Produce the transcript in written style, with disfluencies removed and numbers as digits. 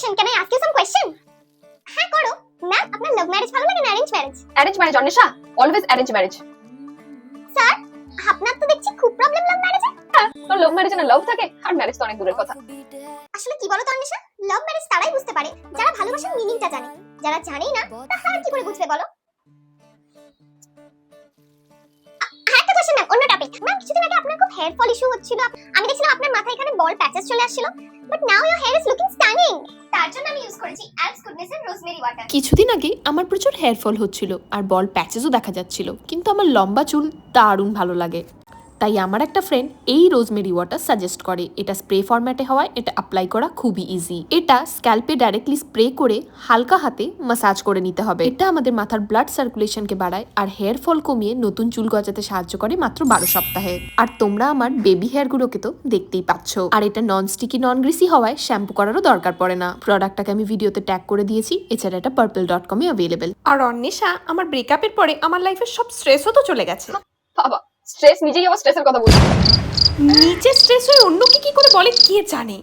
question. Can I ask you some question? হ্যাঁ করো। Ma'am, আপনার লাভ ম্যারেজ ভালো লাগে না arrange marriage? Arrange marriage Anwesha, always arrange marriage. Sir, আপনার তো দেখছি খুব প্রবলেম লাভ ম্যারেজে। তোর লাভ ম্যারেজে না লাভ থাকে, আর ম্যারেজ তো অনেক দূরের কথা। আসলে কি বলো তো অন্বেষা, লাভ ম্যারেজ তারাই বুঝতে পারে যারা ভালোবাসার মিনিংটা জানে। যারা জানেই না তারা কি করে বুঝবে বলো? একটা কোশ্চেন ম্যাম, অন্য টপিক। ম্যাম, কিছুদিন আগে আপনার খুব হেয়ার ফল ইস্যু হচ্ছিল। আমি দেখছিলাম আপনার মাথায় এখানে বল প্যাচেস চলে আসছিল। But now your hair is looking stunning. তার জন্য আমি ইউজ করেছি অ্যালস গুডনেস এর রোজমেরি ওয়াটার। কিছুদিন আগে আমার প্রচুর হেয়ার ফল হচ্ছিল আর বল প্যাচেসও দেখা যাচ্ছিল, কিন্তু আমার লম্বা চুল দারুণ ভালো লাগে। তাই আমার একটা ফ্রেন্ড এই রোজমেরি ওয়াটার সাজেস্ট করে। এটা স্প্রে ফরম্যাটে হওয়ায় এটা অ্যাপ্লাই করা খুবই ইজি। এটা স্ক্যাল্পে ডাইরেক্টলি স্প্রে করে হালকা হাতে মাসাজ করে নিতে হবে। এটা আমাদের মাথার ব্লাড সার্কুলেশনকে বাড়ায় আর হেয়ার ফল কমিয়ে নতুন চুল গজাতে সাহায্য করে মাত্র 12 সপ্তাহে। আর তোমরা আমার বেবি হেয়ারগুলোকে তো দেখতেই পাচ্ছ। আর এটা নন স্টিকি নন গ্রিসি হওয়ায় শ্যাম্পু করারও দরকার পড়ে না। প্রোডাক্টটাকে আমি ভিডিওতে ট্যাগ করে দিয়েছি। এছাড়া এটা purple.com এ অ্যাভেলেবেল। আর অন্বেষা, আমার ব্রেকআপের পরে আমার লাইফের সব স্ট্রেসও তো চলে গেছে। বাবা, স্ট্রেস নিজেই আবার স্ট্রেসের কথা বলছে। নিজে স্ট্রেস হয়ে অন্যকে কি করে বলে কে জানে।